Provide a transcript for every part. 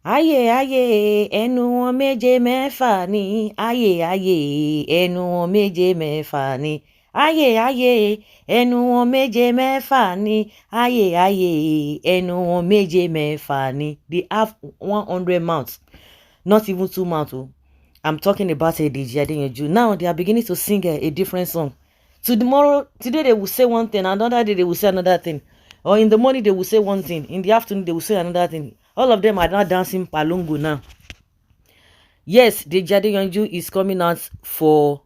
Ayé ayé ẹnu wọn méje mẹ́fà ni. Ayé ayé ẹnu wọn méje mẹ́fà ni. Ayé ayé ẹnu wọn méje mẹ́fà ni. Ayé ayé ẹnu wọn méje mẹ́fà ni. They have 100 mouths, not even 2 mouths. Oh. I'm talking about Adeyanju. Now they are beginning to sing a different song. Today they will say one thing, another day they will say another thing. Or in the morning they will say one thing, in the afternoon they will say another thing. All of them are now dancing palungu now. Yes, the Adeyanju is coming out for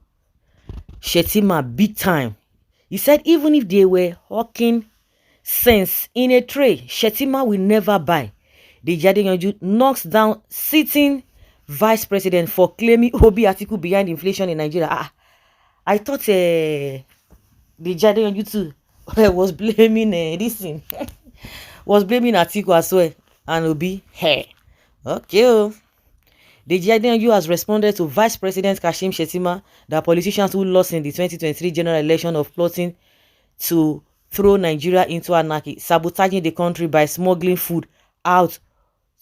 Shettima big time. He said even if they were hawking sense in a tray, Shettima will never buy. The Adeyanju knocks down sitting vice president for claiming Obi Atiku behind inflation in Nigeria. I thought the Adeyanju too was blaming this thing. Was blaming Atiku as well and Obi. Hey, okay. The Adeyanju has responded to Vice President Kashim Shettima that politicians who lost in the 2023 general election of plotting to throw Nigeria into anarchy, sabotaging the country by smuggling food out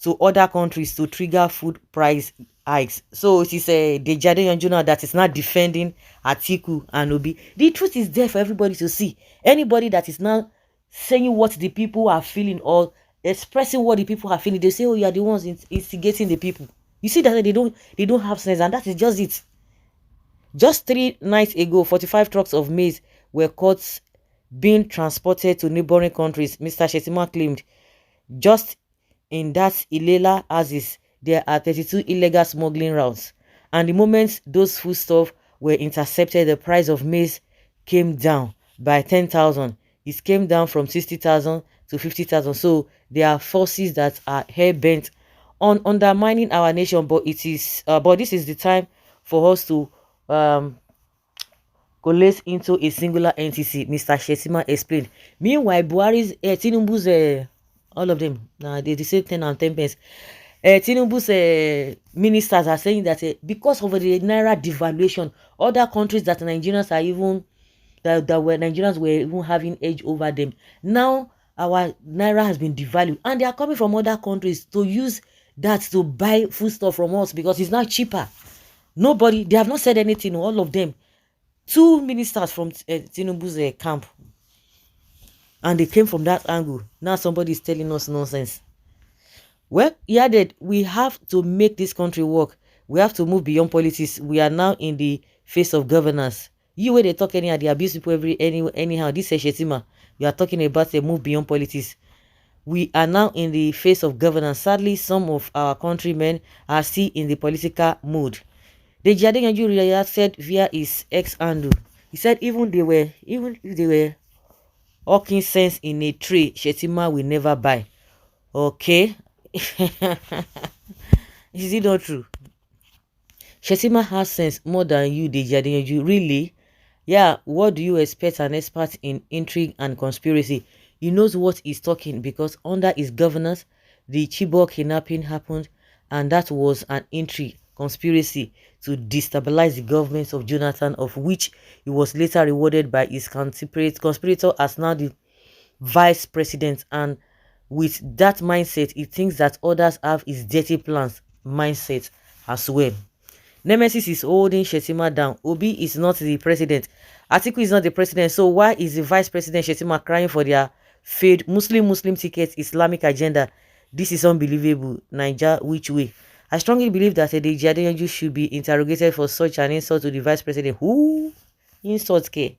to other countries to trigger food price hikes. So it is the Adeyanju now that is not defending Atiku and Obi. The truth is there for everybody to see. Anybody that is now saying what the people are feeling or expressing what the people are feeling, they say, oh, you are the ones instigating the people. You see that they don't have sense, and that is just it. Just 3 nights ago, 45 trucks of maize were caught being transported to neighboring countries, Mr. Shettima claimed. Just in that Ilela Aziz, there are 32 illegal smuggling routes. And the moment those foodstuffs were intercepted, the price of maize came down by 10,000. It came down from 60,000 to 50,000. So there are forces that are hell-bent on undermining our nation, but this is the time for us to coalesce into a singular entity, Mr. Shettima explained. Meanwhile, Buhari's Tinubu's all of them they say 10 and 10 pence. Tinubu's ministers are saying that because of the naira devaluation, other countries that Nigerians are even Nigerians were even having edge over them. Now our naira has been devalued, and they are coming from other countries to use that to buy foodstuff from us because it's now cheaper. They have not said anything. All of them, 2 ministers from Tinubu's camp, and they came from that angle. Now somebody is telling us nonsense. Well, he added, we have to make this country work. We have to move beyond politics. We are now in the phase of governance. You where they talk anyhow, they abuse people anyhow. This is Shettima. You are talking about a move beyond politics. We are now in the phase of governance. Sadly, some of our countrymen are still in the political mood. The Adeyanju said via his ex-handle. He said even if they were hawking sense in a tray, Shettima will never buy. Okay. Is it not true? Shettima has sense more than you, the Adeyanju. Really? Yeah, what do you expect an expert in intrigue and conspiracy? He knows what he's talking because under his governance, the Chibok kidnapping happened, and that was an intrigue, conspiracy to destabilize the government of Jonathan, of which he was later rewarded by his conspirator as now the vice president. And with that mindset, he thinks that others have his dirty plans mindset as well. Nemesis is holding Shettima down. Obi is not the president. Atiku is not the president. So why is the vice president Shettima crying for their failed Muslim tickets, Islamic agenda? This is unbelievable. Niger, which way? I strongly believe that the Adeyanju should be interrogated for such an insult to the vice president. Who? Insult K.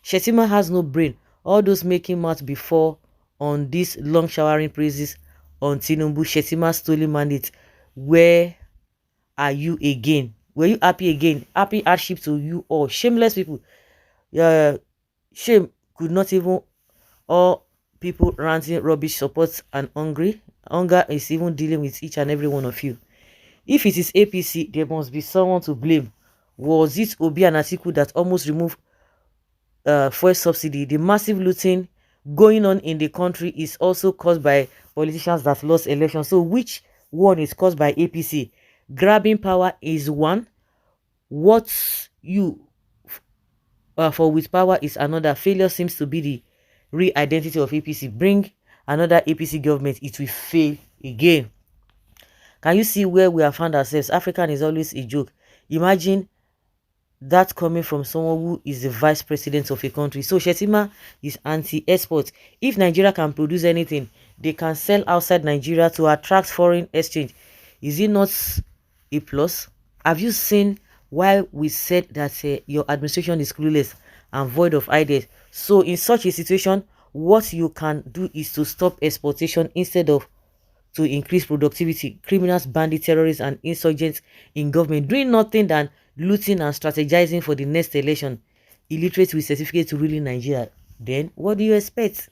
Shettima has no brain. All those making mouth before on this long showering praises on Tinubu, Shettima's stolen mandate. Where are you again? Were you happy again? Happy hardship to you all. Shameless people. Shame could not even all people ranting rubbish support and hungry. Hunger is even dealing with each and every one of you. If it is APC, there must be someone to blame. Was it Obi and Atiku that almost removed fuel subsidy? The massive looting going on in the country is also caused by politicians that lost elections. So which one is caused by APC? Grabbing power is one. What you for with power is another. Failure seems to be the real identity of APC. Bring another APC government, it will fail again. Can you see where we have found ourselves? African is always a joke. Imagine that coming from someone who is the vice president of a country. So Shettima is anti-export. If Nigeria can produce anything, they can sell outside Nigeria to attract foreign exchange. Is it not a plus? Have you seen why we said that your administration is clueless and void of ideas? So in such a situation, what you can do is to stop exportation instead of to increase productivity. Criminals, bandits, terrorists, and insurgents in government doing nothing than looting and strategizing for the next election. Illiterates with certificate to ruling Nigeria. Then what do you expect?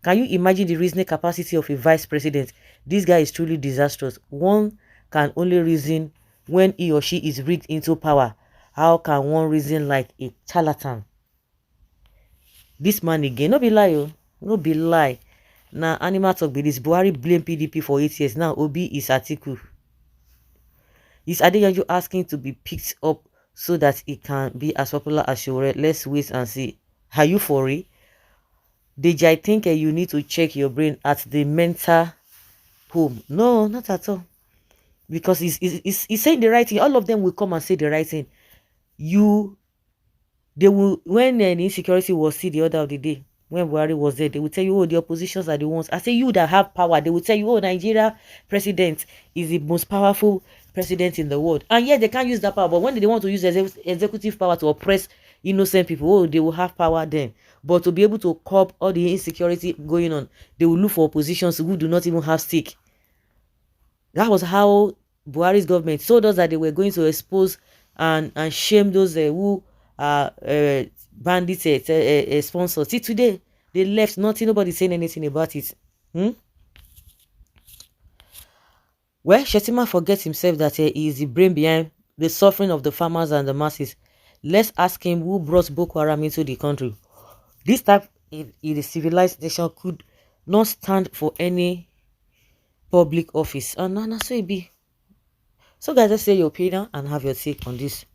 Can you imagine the reasoning capacity of a vice president? This guy is truly disastrous. One can only reason when he or she is rigged into power. How can one reason like a charlatan? This man again, no be lie, oh, no be lie. Now animal talk be this. Buhari blame PDP for 8 years. Now Obi is Atiku. Is Adeyanju asking to be picked up so that it can be as popular as Shore? Let's wait and see. Are you for it? Deji, I think you need to check your brain at the mental home. No, not at all. Because he's saying the right thing. All of them will come and say the right thing. They will, when an insecurity was see the other of the day, when Buhari was there, they will tell you, oh, the oppositions are the ones. I say, you that have power, they will tell you, oh, Nigeria president is the most powerful president in the world. And yet they can't use that power. But when they want to use executive power to oppress innocent people, oh, they will have power then. But to be able to curb all the insecurity going on, they will look for oppositions who do not even have stake. That was how Buhari's government told us that they were going to expose and shame those who are bandits sponsors. See, today they left, nobody saying anything about it. Well, Shettima forgets himself that he is the brain behind the suffering of the farmers and the masses. Let's ask him who brought Boko Haram into the country. This type in a civilized nation could not stand for any public office. And so it be. So guys, let's say your opinion and have your take on this.